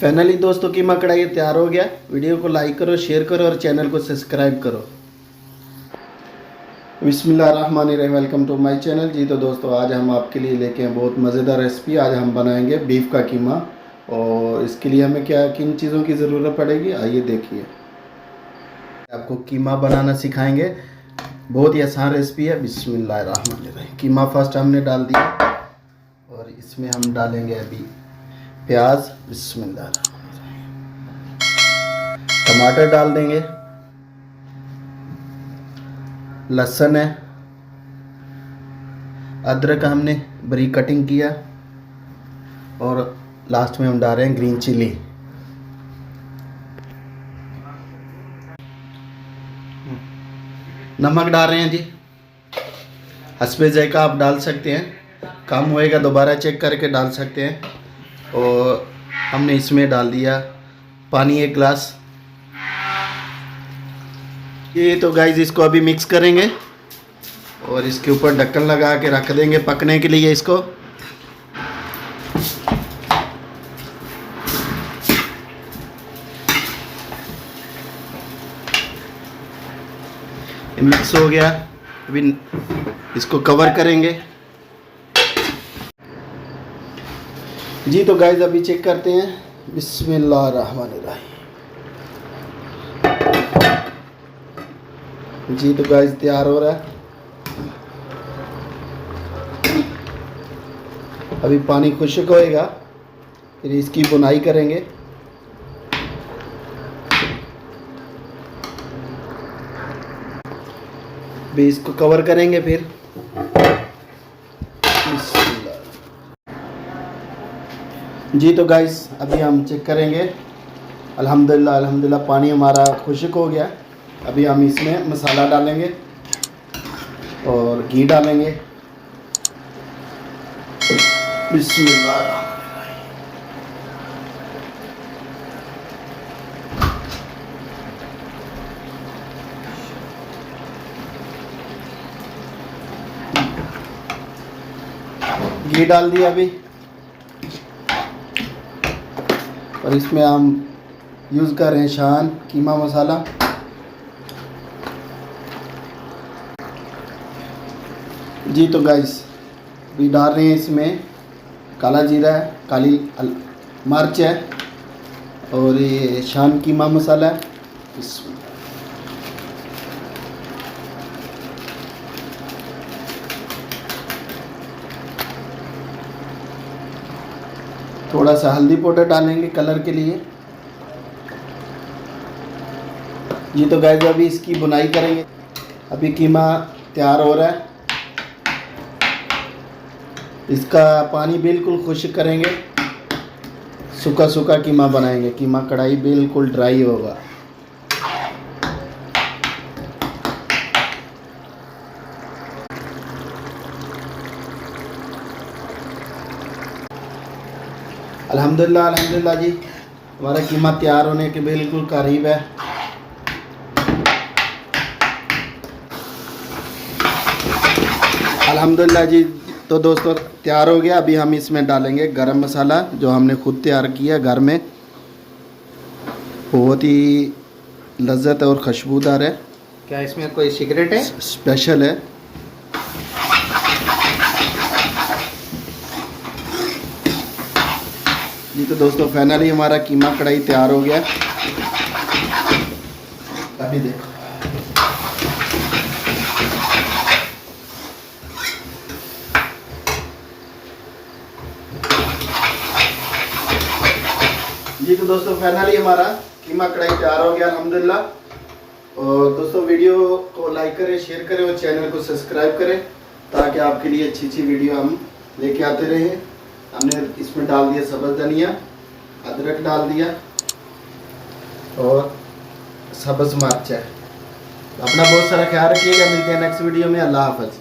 Finally दोस्तों कीमा कढ़ाई तैयार हो गया। वीडियो को लाइक करो, शेयर करो और चैनल को सब्सक्राइब करो। बिस्मिल्लाहिर्रहमानिर्रहीम, वेलकम टू माय चैनल। जी तो दोस्तों आज हम आपके लिए लेके हैं बहुत मज़ेदार रेसिपी। आज हम बनाएंगे बीफ का कीमा और इसके लिए हमें क्या किन चीज़ों की ज़रूरत पड़ेगी आइए देखिए। आपको कीमा बनाना सिखाएंगे, बहुत ही आसान रेसिपी है। बिस्मिल्लाहिर्रहमानिर्रहीम। कीमा फर्स्ट हमने डाल दिया और इसमें हम डालेंगे अभी प्याज, बिस्मिल्लाहिर्रहमानिर्रहीम। टमाटर डाल देंगे, लहसुन है, अदरक हमने बारीक कटिंग किया और लास्ट में हम डाल रहे हैं ग्रीन चिली। नमक डाल रहे हैं जी, हस्बे जायका आप डाल सकते हैं, कम होएगा दोबारा चेक करके डाल सकते हैं। और हमने इसमें डाल दिया पानी 1 गिलास। ये तो गाइस इसको अभी मिक्स करेंगे और इसके ऊपर ढक्कन लगा के रख देंगे पकने के लिए। इसको मिक्स हो गया, अभी इसको कवर करेंगे। जी तो गाइस अभी चेक करते हैं। बिस्मिल्लाहिर्रहमानिर्रहीम। जी तो गाइस तैयार हो रहा है। अभी पानी खुश्क होएगा फिर इसकी बुनाई करेंगे। भी इसको कवर करेंगे फिर। जी तो गाइस अभी हम चेक करेंगे। अल्हम्दुलिल्लाह अल्हम्दुलिल्लाह पानी हमारा खुश्क हो गया। अभी हम इसमें मसाला डालेंगे और घी डालेंगे। बिस्मिल्लाह। घी डाल दिया अभी और इसमें हम यूज़ कर रहे हैं शान कीमा मसाला। जी तो गाइस अभी डाल रहे हैं इसमें काला जीरा है, काली मिर्च है और ये शान कीमा मसाला है। थोड़ा सा हल्दी पाउडर डालेंगे कलर के लिए। जी तो गाइस अभी इसकी बुनाई करेंगे। अभी कीमा तैयार हो रहा है, इसका पानी बिल्कुल खुश्क करेंगे, सूखा सूखा कीमा बनाएंगे। कीमा कढ़ाई बिल्कुल ड्राई होगा। अल्हम्दुलिल्लाह अल्हम्दुलिल्लाह जी हमारा कीमा तैयार होने के बिल्कुल करीब है। अल्हम्दुलिल्लाह जी तो दोस्तों तैयार हो गया। अभी हम इसमें डालेंगे गरम मसाला जो हमने खुद तैयार किया घर में, बहुत ही लज्जत और खुशबूदार है। क्या इसमें कोई सीक्रेट है? स्पेशल है। जी तो दोस्तों फाइनली हमारा कीमा कढ़ाई तैयार हो गया। अभी देखो जी तो दोस्तों फाइनली हमारा कीमा कढ़ाई तैयार हो गया अल्हम्दुलिल्लाह। और दोस्तों वीडियो को लाइक करें, शेयर करें और चैनल को सब्सक्राइब करें ताकि आपके लिए अच्छी अच्छी वीडियो हम लेके आते रहें। हमने इसमें डाल दिया सब्ज़ धनिया, अदरक डाल दिया और सब्ज़ मिर्च है। अपना बहुत सारा ख्याल रखिएगा। मिलते हैं नेक्स्ट वीडियो में। अल्लाह हाफ़िज़।